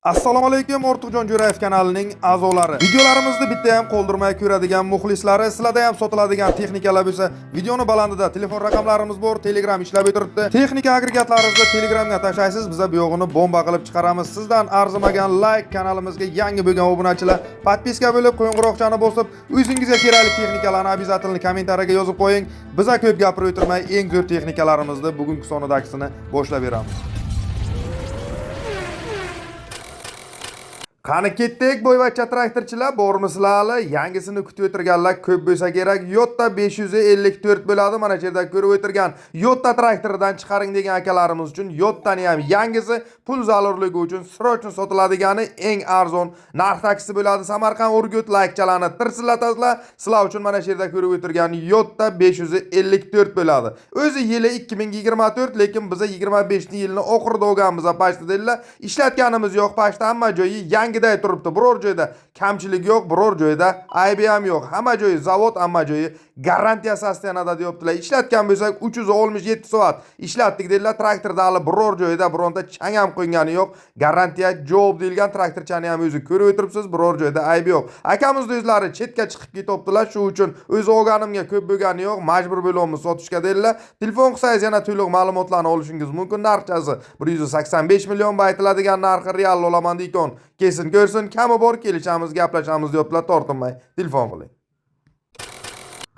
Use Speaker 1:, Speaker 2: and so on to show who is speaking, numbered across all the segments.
Speaker 1: Assalomu alaykum, Ortiqjon Jo'rayev kanalining a'zolari. Videolarimizni bitta ham qoldirmay ko'radigan muxlislari, sizlarda ham sotiladigan texnikalar bo'lsa, videoni balandida telefon raqamlarimiz bor, Telegram ishlab o'tiribdi. Texnika agregatlaringizni Telegramga tashlaysiz, biz bu yog'ini bomba qilib chiqaramiz. Sizdan arzimagan like, kanalimizga yangi bo'lgan obunachilar podpiska bo'lib, qo'ng'iroqchani bosib, o'zingizga kerakli texnikalarni обязательно kommentariyaga yozib qo'ying. Biz ko'p gapirib o'tirmay, eng zo'r texnikalarimizni bugungi sonidagini boshlab beramiz. Qani ketdik, bo'yvachcha traktorchilar, bormisizlar? Yangisini kutib o'tirganlar ko'p bo'lsa kerak. Yotta 554 bo'ladi. Mana bu yerda ko'rib o'tirgan Yotta traktoridan chiqaring degan akalarimiz uchun Yottani ham yangisi pul zarurligi uchun srochni sotiladigani eng arzon narx-taksi bo'ladi. Samarqand Urgut laykchalarni tirsillatasizlar. Sizlar uchun mana bu yerda ko'rib o'tirgan Yotta 554 bo'ladi. O'zi yili 2024, lekin biz 25-yilni oxirida olganmiz, pashta deydilar. Ishlatganimiz yo'q, pashta hamma joyi yangi turibdi. Biror joyda kamchilik yo'q, biror joyda aybi ham yo'q. Hamma joyi zavod, hamma joyi garantiya sostenada deyaptilar. Ishlatgan bo'lsak 367 soat ishlatdik dedilar. Traktorda hali biror joyda bironta chang ham qo'ygani yo'q. Garantiya javob deyilgan traktorchani ham o'zi ko'rib o'tiribsiz, biror joyda aybi yo'q. Akamiz o'zlari chetga chiqib ketibdilar, shu uchun o'zi olganimga ko'p bo'lgani yo'q, majbur bo'lyapmiz sotishga dedilar. Telefon qilsangiz yana to'liq ma'lumotlarni olishingiz mumkin. Narxchasi 185 million aytiladigan narxi real olaman deyton. Kesin ko'rsin, kami bor, kelishamiz, gaplashamiz deyaptilar, tortinmay telefon qiling.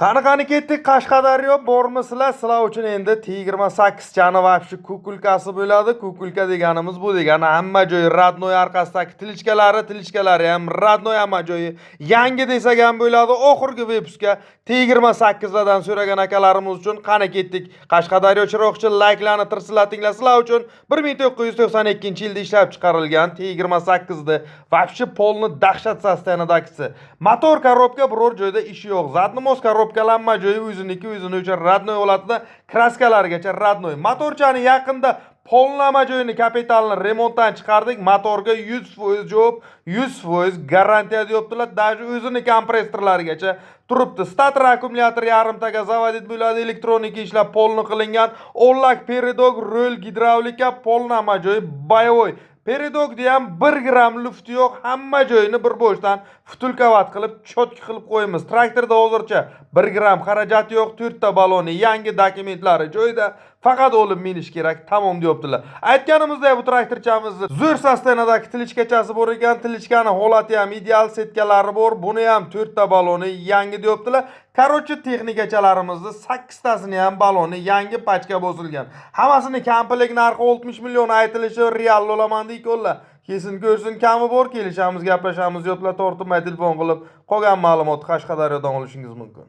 Speaker 1: Qani ketdik, Qashqadaryo bormisizlar? Sizlar uchun endi T28 chani vapshi kukulkasi bo'ladi. Kukulka deganimiz bu degani hamma joyi radnoy orqasidagi tilichkalari ham radnoy, hamma joyi yangi desak ham bo'ladi. Oxirgi vyuspga T28 dan so'ragan akalarimiz uchun qani ketdik. Qashqadaryo chiroqchi layklarni tirsillatinglar. Sizlar uchun 1992-yilda ishlab chiqarilgan T28 da vapshi polni dahshat sostenidagisi. Motor korobka biror joyda ishi yo'q. Zadnimos korobkalanma joyi o'zini uchun radnoy olatida, kraskalargacha radnoy. Motorchani yaqinda polnama joyini kapitalni remontdan chiqardik. Motorga 100% javob, 100% garantiya deyaptilar. Даже o'zini kompressorlarigacha turibdi. Stator akkumulyator yarimtaga zavodit bo'ladi, elektronika ishlab polni qilingan. O'nlak peredog, rol, gidravlika, polnama joyi boyovoy. Peredogda ham 1 gram lufti yo'q, hamma joyini bir bo'shdan futulkavat qilib, chotki qilib qo'yamiz. Traktorda hozircha 1 gram xarajat yo'q, 4 ta baloni, yangi dokumentlari joyida, faqat olib minish kerak, tamom deyaptilar. Aytganimizdek, bu traktorchamizni zo'r sostenadagi tilichkachasi bor ekan, tilichkani holati ham ideal, setkalari bor, buni ham 4 ta baloni yangi deyaptilar. Короче, texnikachalarimizni 8 tasini ham baloni yangi pachka bosilgan. Hammasini komplet narxi 60 million aytilishi real olaman deydilar. Kesin ko'rsin, kami bor, kelishamiz, gaplashamiz, yo'qlar tortinmay telefon qilib, qolgan ma'lumotni Qashqadaryodan olishingiz mumkin.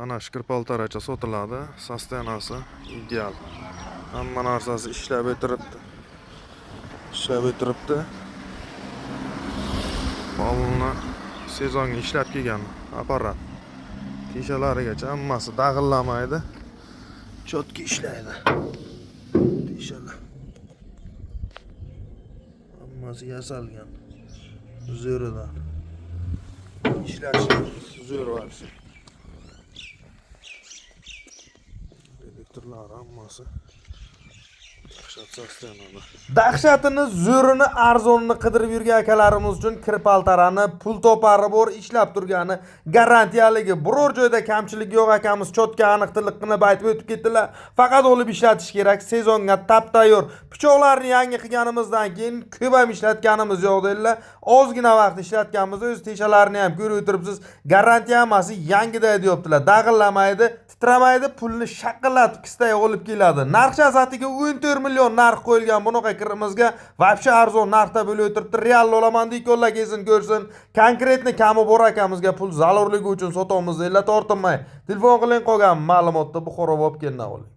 Speaker 1: Ana shu paltaracha sotiladi, sostenasi ideal. Hamma narsasi ishlab o'tiribdi. Polni sezonga ishlab kelgan apparat. Tishalarigacha hammasi dag'illamaydi. Chotki ishlaydi. Tishalar. Hammasi yasalgan. Zo'ridan. Ishlashi zo'r bo'lsa. Elektrlar hammasi dahshatini, zo'rini, arzonini qidirib yurgan akalarimiz uchun kirpaltarani pul topari bor, ishlab turgani garantiyaligi. Biror joyda kamchilik yo'q, akamiz chotga aniqliqni aytib o'tib ketdilar. Faqat olib ishlatish kerak, sezonga tap tayyor. Pichoqlarni yangi qilganimizdan keyin ko'p ham ishlatganimiz yo'q dedilar. Ozgina vaqt ishlatganmiz, o'z teshalarni ham ko'rib o'tiribsiz. Garantiya hammasi yangida deyaptilar. Dag'illamaydi, titramaydi, pulni shaqillatib kistay olib keladi. Narxchasi atiga 14 million narx qo'yilgan bunaqa kirimizga vapshi arzon narxda bo'lib o'tiribdi. Real olaman deydilar, kesin ko'rsin. Konkretni kami bor akamizga pul zarurligi uchun sotamiz deydilar, tortinmay. Telefon qiling, qolgan ma'lumotni Buxoro olib kelna oling.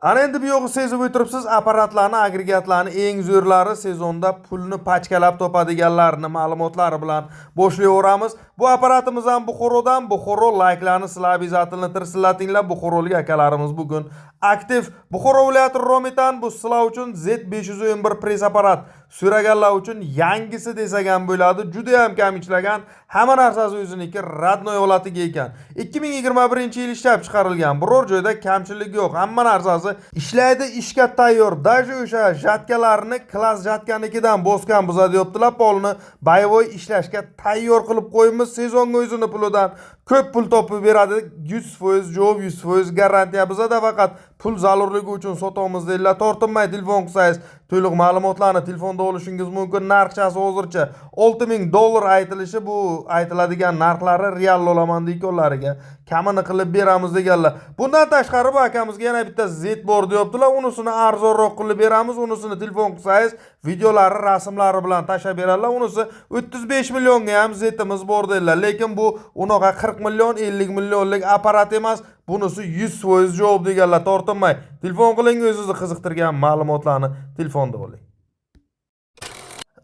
Speaker 1: Ana endi bu yo'g'i sezib o'tiribsiz, apparatlarni, agregatlarni eng zo'rlari sezonda pulni pachkalab topadiganlarni ma'lumotlari bilan boshlayveramiz. Bu apparatimiz ham Buxorodan. Buxoro layklarni sizlar obязательно tirsillatinglar. Buxorolik akalarimiz bugun Aktiv Buxoro viloyati Romitan bu sizlar uchun Z511 press apparat so'raganlar uchun yangisi desak ham bo'ladi. Juda ham kam ishlagan, hamma narsasi o'ziniki radnoy holatiga ekan. 2021-yil ishlab chiqarilgan. Biror joyda kamchilik yo'q. Hamma narsasi ishlaydi, ishga tayyor. Даже o'sha jatkalarni klass jatganikidan bosgan buzadi yoptilar, polni boyovoy ishlashga tayyor qilib qo'yimiz. Sezonga o'zini pulidan ko'p pul topib beradi. 100% javob, 100% garantiya. Bizda faqat pul zarurligi uchun sotamiz deydilar. Tortinmay telefon qilsangiz to'liq ma'lumotlarni telefonda olishingiz mumkin. Narxchasi hozircha $6000 aytilishi, bu aytiladigan narxlari real olaman deydiganlarga kamini qilib beramiz deganlar. Bundan tashqari bu akamizga yana bitta Z bor deyaptilar. Unisini arzonroq qilib beramiz. Unisini telefon qilsangiz videolari, rasmlari bilan tashab beradilar. Unisi 35 millionga ham Z'imiz bor deydilar. Lekin bu unaqa 40 million, 50 millionlik apparat emas. Bunisi 100% javob deganlar. Tortinmay telefon qiling, o'zingizni qiziqtirgan ma'lumotlarni telefonda oling.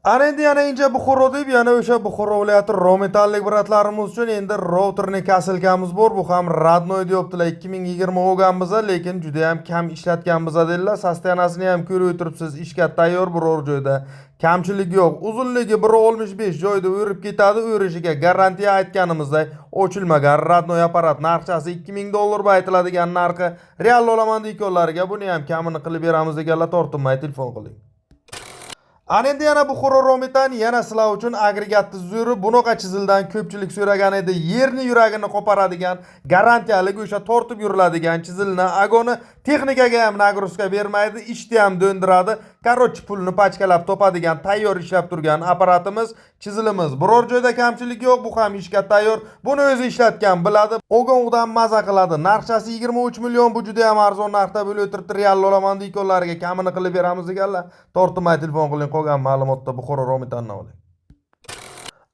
Speaker 1: Ana endi yana inja Buxoro deb, yana o'sha Buxoro viloyati Romitanlik bratlarimiz uchun endi routerni kasilkamiz bor. Bu ham radnoy deyaptilar. 2020 olganmiz, lekin juda ham kam ishlatganmiz dedilar. Sostanasini ham ko'rib o'tiribsiz, ishga tayyor, biror joyda kamchilik yo'q. Uzunligi 1.65 joyda o'rib ketadi. O'rishiga garantiya aytganimizday ochilmagan radnoy apparat. Narxchasi $2000 aytiladigan narxi real olaman deydiganlarga buni ham kamini qilib beramiz deganlar. Tortinmay telefon qiling. Ana endi yana Buxoro Romitan yana sizlar uchun agregatni zuri bunaqa chizildan ko'pchilik so'ragan edi. Yerni yuragini qoparadigan, garantiyalik o'sha tortib yuriladigan chizilni agoni texnikaga ham nagruzka bermaydi, ishni ham do'ndiradi. Короче, pulni pachkalab topadigan tayyor ishlab turgan apparatimiz, chizilimiz. Biror joyda kamchilik yo'q, bu ham ishga tayyor. Buni o'zi ishlatgan biladi. O'g'ondan maza qiladi. Narxchasi 23 million, bu juda ham arzon narxda bo'lib o'tiribdi. Real olaman deydiganlarga kamini qilib beramiz deganlar. Tortinmay telefon qiling, qolgan ma'lumotda Buxoro Romitandan oling.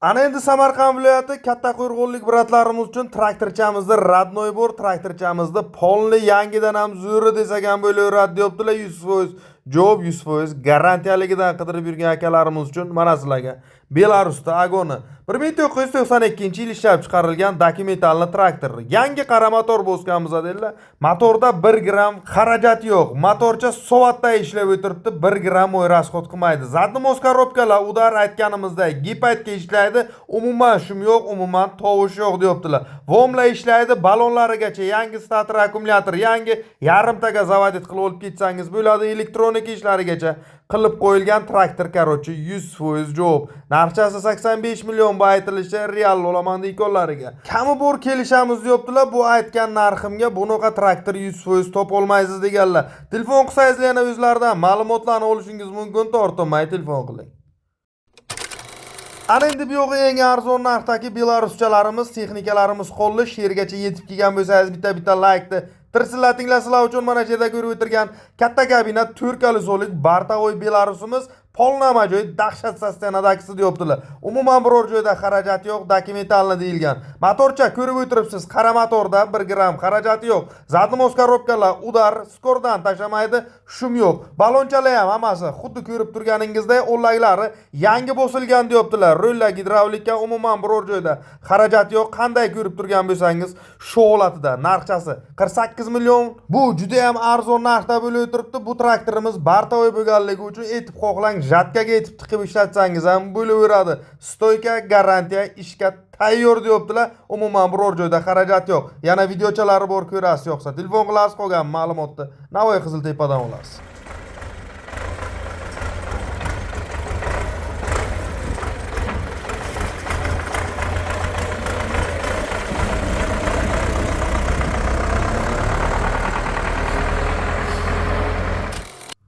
Speaker 1: Ana endi Samarqand viloyati katta qo'rg'onlik bratlarimiz uchun traktorchamizda radnoy bor. Traktorchamizda polni yangidan ham zo'ri desak ham bo'laveradi deyaptilar. 100% javob, 100% garantiyaligidan qidirib yurgan akalarimiz uchun mana sizlarga Belarusda agoni 1992-yil ishlab chiqarilgan dokumentalni traktor. Yangi qara motor bosganmiz dedilar. Motorda 1 gram xarajat yo'q. Motorcha soatda ishlab o'tiribdi, 1 gram o'y rasxod qilmaydi. Zadni moskaropkalar udar aytganimizdek gipaytga ishlaydi. Umuman shum yo'q, umuman tovush yo'q deyaptilar. Vomla ishlaydi, balonlarigacha yangi stator akkumulyator, yangi yarimtaga zavodit qilib olib ketsangiz bo'ladi. Elektronika ishlarigacha qilib qo'yilgan traktor, короче, 100% javob. Narxchasi 85 million bu aytilishi real olaman deydiganlarga. Kami bor kelishamiz deyaptilar. Bu aytgan narximga bunaqa traktor 100% top olmaysiz deganlar. Telefon qilsangiz yana o'zlaridan ma'lumotlarni olishingiz mumkin. Tortinmay telefon qiling. Ana endi bu yo'g'i eng arzon narxdagi belaruschalarimiz, texnikalarimiz qo'lli she'rgacha yetib kelgan bo'lsangiz bitta like-ni tirsillatinglar. Sizlar uchun mana shu yerda ko'rib o'tirgan katta kabina 4 kolesolik Bartavoy Belarusimiz polnama joy dahshat sostenadagisi deyaptilar. Umuman biror joyda xarajat yo'q, dokumentalni deyilgan. Motorcha ko'rib o'tiribsiz, qara motorda 1 gram xarajati yo'q. Zadni moskaropkalar udar, skordan tashamaydi, shum yo'q. Balonchalar ham hammasi xuddi ko'rib turganingizdek o'laklari yangi bosilgan deyaptilar. Ro'llar gidravlika, umuman biror joyda xarajat yo'q. Qanday ko'rib turgan bo'lsangiz, shu holatida narxchasi 48 million. Bu juda ham arzon narxda bo'lib o'tiribdi. Bu traktorimiz Bartavoy bo'lganligi uchun etib qo'qlang jatkaga etib tiqib ishlatsangiz ham bo'laveradi. Stoyka, garantiya, ishga tayyor deyaptilar. Umuman biror joyda xarajat yo'q. Yana videochalari bor, ko'rasiz, yo'qsa telefon qilasiz, qolgan ma'lumotni Navoiy Qiziltepadan olasiz.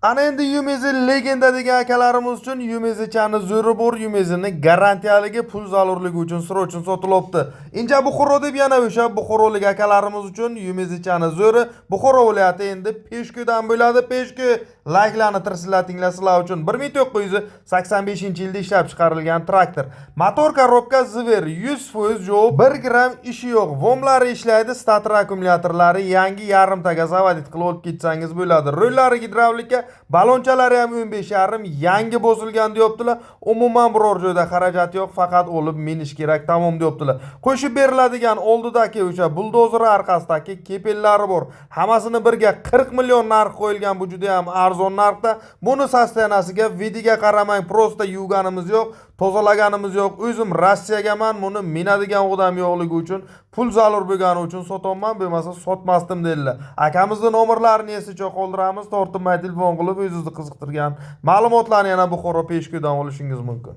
Speaker 1: Ana endi Yumezi legenda degan akalarimiz uchun Yumezichani zo'ri bor, Yumezini garantiyaligi pul zarurligi uchun srochun sotilibdi. Inja Buxoro deb yana o'sha Buxorolik akalarimiz uchun Yumezichani zo'ri Buxoro viloyati endi Peshko'dan bo'ladi. Peshko Like'larni tirsillatinglar sizlar uchun 1985-yilda ishlab chiqarilgan traktor. Motor korobka Zver 100% yo'q, 1 gram ishi yo'q. Vomlari ishlaydi, stator akkumulyatorlari yangi yarimtaga zavodit qilib olib ketsangiz bo'ladi. Rullari gidravlika, balonchalari ham 15,5 yangi bozilgan deyaptilar. Umuman biror joyda xarajat yo'q, faqat olib minish kerak, tamom deyaptilar. Qo'shib beriladigan oldidagi o'sha buldozer orqasidagi kepellari bor. Hammasini birga 40 million narx qo'yilgan. Bu juda ham arzon narxda. Buni sostenasiga, vidiga qaramang, prosta yuvganimiz yo'q, tozalaganimiz yo'q. O'zim Rossiyagaman, buni minadigan odam yo'qligi uchun, pul zarur bo'lgani uchun sotaman, bo'lmasa sotmasdim dedilar. Akamizning nomerlarini esicha qoldiramiz, tortinmay telefon qilib o'zingizni qiziqtirgan ma'lumotlarni yana Buxoro peshko'dan olishingiz mumkin.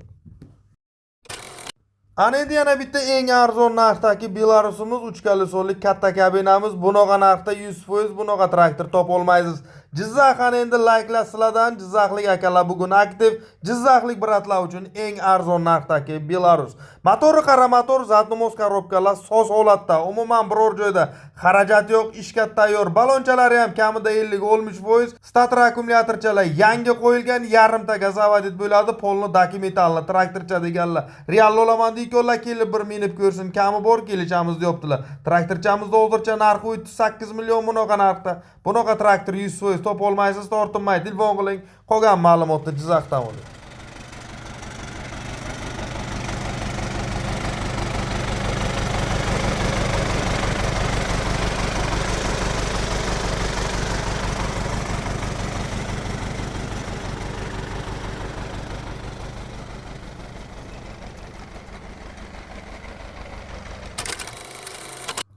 Speaker 1: Ana endi yana bitta eng arzon narxdagi Belarusimiz 3 kolesoli katta kabinamiz. Bunaqa narxda 100% bunaqa traktor topa olmaysiz. Jizzaxni endi likelar sizlardan. Jizzaxlik akalar bugun aktiv. Jizzaxlik bratlar uchun eng arzon narxdagi Belarus. Motori qara motor, zatnomos korobkalar soz holatda. Umuman biror joyda xarajat yo'q, ishga tayyor. Balonchalari ham kamida 50-60%. Stator akkumulyatorchalar yangi qo'yilgan, yarimtaga zavodit bo'ladi. Polni dokumentalni traktorcha deganlar. Real olaman deyko'rlar, kelib bir minib ko'rsin, kami bor kelishamiz deyaptilar. Traktorchamizda hozircha narxi 38 million bunaqa narxda. Bunaqa traktor 100% topa olmaysiz, tortinmay telefon qiling. Qolgan ma'lumotni Jizzaxdan oling.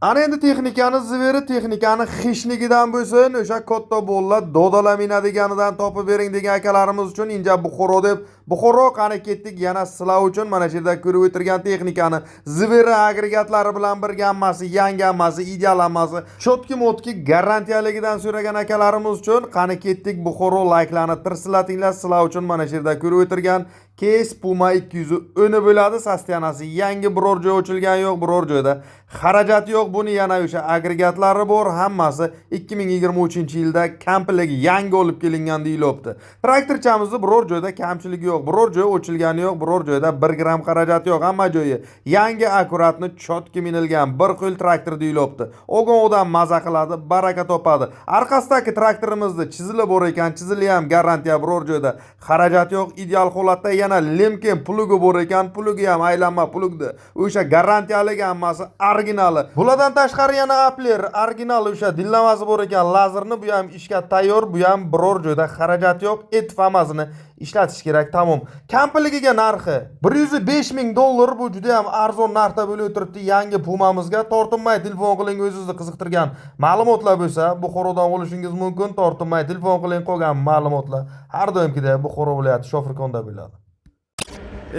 Speaker 1: Ana endi texnikani Zveri, texnikani xishnigidan bo'lsin, o'sha katta bo'llar dodalaminadiganidan topib bering degan akalarimiz uchun inja Buxoro deb Buxoro qani ketdik yana sizlar uchun mana shu yerda ko'rib o'tirgan texnikani Zveri agregatlari bilan birga hammasi yangi, hammasi ideal, hammasi chotki motki garantiyaligidan so'ragan akalarimiz uchun qani ketdik Buxoro. Like'larni tirsillatinglar, sizlar uchun mana shu yerda ko'rib o'tirgan Case Puma 200 o'ni bo'ladi. Sostenasi yangi, biror joy ochilgani yo'q, biror joyda xarajat yo'q. Buni yana o'sha agregatlari bor, hammasi 2023-yilda komplekt yangi olib kelingan deyilyapti. Traktorchamizni biror joyda kamchiligi yo'q, biror joy ochilgani yo'q, biror joyda 1 gram xarajat yo'q. Hamma joyi yangi, akkuratni chotki minilgan bir qo'l traktor deyilyapti. O'g'on odam maza qiladi, baraka topadi. Orqasidagi traktorimizni chizilib bor ekan, chizili ham garantiya, biror joyda xarajat yo'q. Ideal holatda yana lemken plugi bor ekan, plugi ham aylanma plugdi. O'sha garantiyaligi hammasi originali. Bulardan tashqari yana Appler original o'sha dillamasi bor ekan, lazerni, bu ham ishga tayyor, bu ham biror joyda xarajat yo'q. Etfamasini ishlatish kerak, tamom. Kampligiga narxi $105,000. Bu juda ham arzon narxda bo'lib o'tiribdi. Yangi Pumamizga tortinmay telefon qiling, o'zingizni qiziqtirgan ma'lumotlar bo'lsa Buxorodan olishingiz mumkin. Tortinmay telefon qiling, qolgan ma'lumotlar har doimgidek Buxoro viloyati Shofirkonda bo'ladi.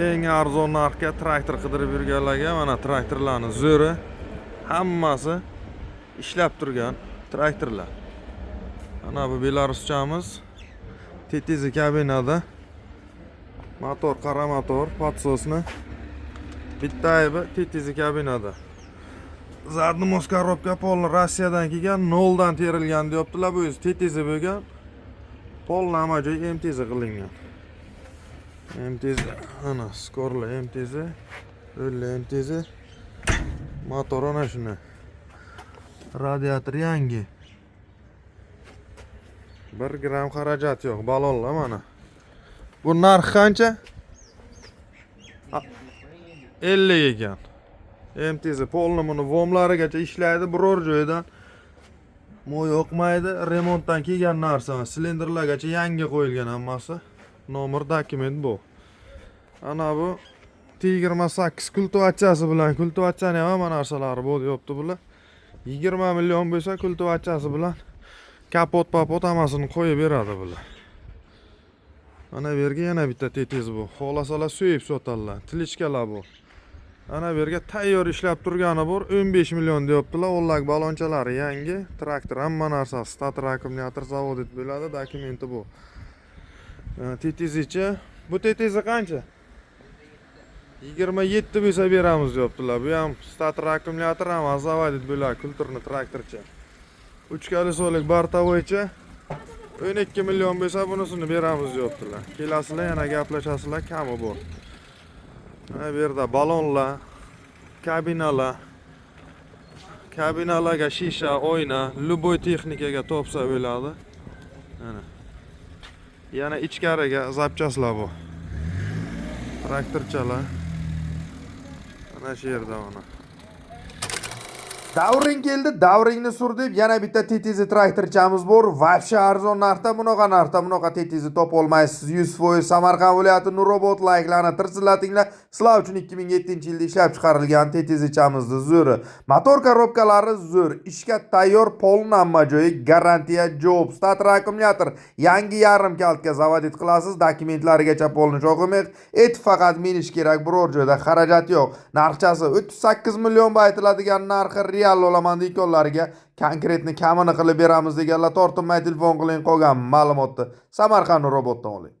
Speaker 1: Eng arzon narxga traktor qidirib yurganlarga mana traktorlarni zo'ri, hammasi ishlab turgan traktorlar. Mana bu Belaruschamiz tetizi kabinada, motor qara motor, podsosni bitta aybi tetizi kabinada. Zadni mos korobka polni Rossiyadan kelgan, noldan terilgan deyaptilar. Bu o'zi tetizi bo'lgan. Polni hamma joy MTZ qilingan. MTZ, ana skorli MTZ, rulli MTZ, motor ana shuni. Radiator yangi. 1 gram xarajat yo'q, balonlar mana. Bu narx qancha? 50 ekan. MTZ polni buni vomlarigacha ishlaydi, biror joydan mo'y yoqmaydi, remontdan kelgan narsa. Silindrlargacha yangi qo'yilgan hammasi. Nomer dokument bu. Ana bu T28 kultivatsiyasi bilan, kultivatsiyani ham hamma narsalari bu deyapti bular. 20 million bo'lsa kultivatsiyasi bilan kapot papot hammasini qo'yib beradi bular. Ana bu yerga yana bitta tetiz bu. Xolasalar so'yib sotadilar. Tilichkalar bu. Ana bu yerga tayyor ishlab turgani bor, 15 million deyaptilar. O'nlak balonchalari yangi, traktor hamma narsasi, stator akkumulyator zavodit bo'ladi, dokumenti bu. Tetizicha, bu tetizi qancha? 27 bo'lsa beramiz deyaptilar. Bu ham stator akkumulyator ham zavodit bo'ladi, kulturni traktorcha. 3 kolesolik bortovoycha 12 milyon bo'lsa bunisini beramiz deyaptilar. Kelasizlar yana gaplashasizlar, kami bor. Bu yerda balonlar, kabinalarga shisha, oyna, любой texnikaga topsa bo'ladi. Mana. Yana ichkariga zapchaslar bu. Traktorchalar. Mana shu yerda mana. Davring keldi, davringni sur deb yana bitta TTZ traktorchamiz bor. Vobshe arzon narxda, bunaqa TTZ topa olmaysiz. 100% Samarqand viloyati Nurobod layklarni tirsillatinglar. Sizlar uchun 2007-yilda ishlab chiqarilgan TTZchamizni zo'ri. Motor korobkalari zo'r, ishga tayyor, polni hamma joyi, garantiya job, stat akkumulyator, yangi yarim kaltga zavodit qilasiz, dokumentlarigacha polni cho'qimek. Faqat minish kerak, biror joyda xarajat yo'q. Narxchasi 38 million aytiladigan narxi real olaman deykonlariga konkretni kamini qilib beramiz deganlar tortinmay telefon qiling, qolgan ma'lumotni Samarqand Nuroboddan oling.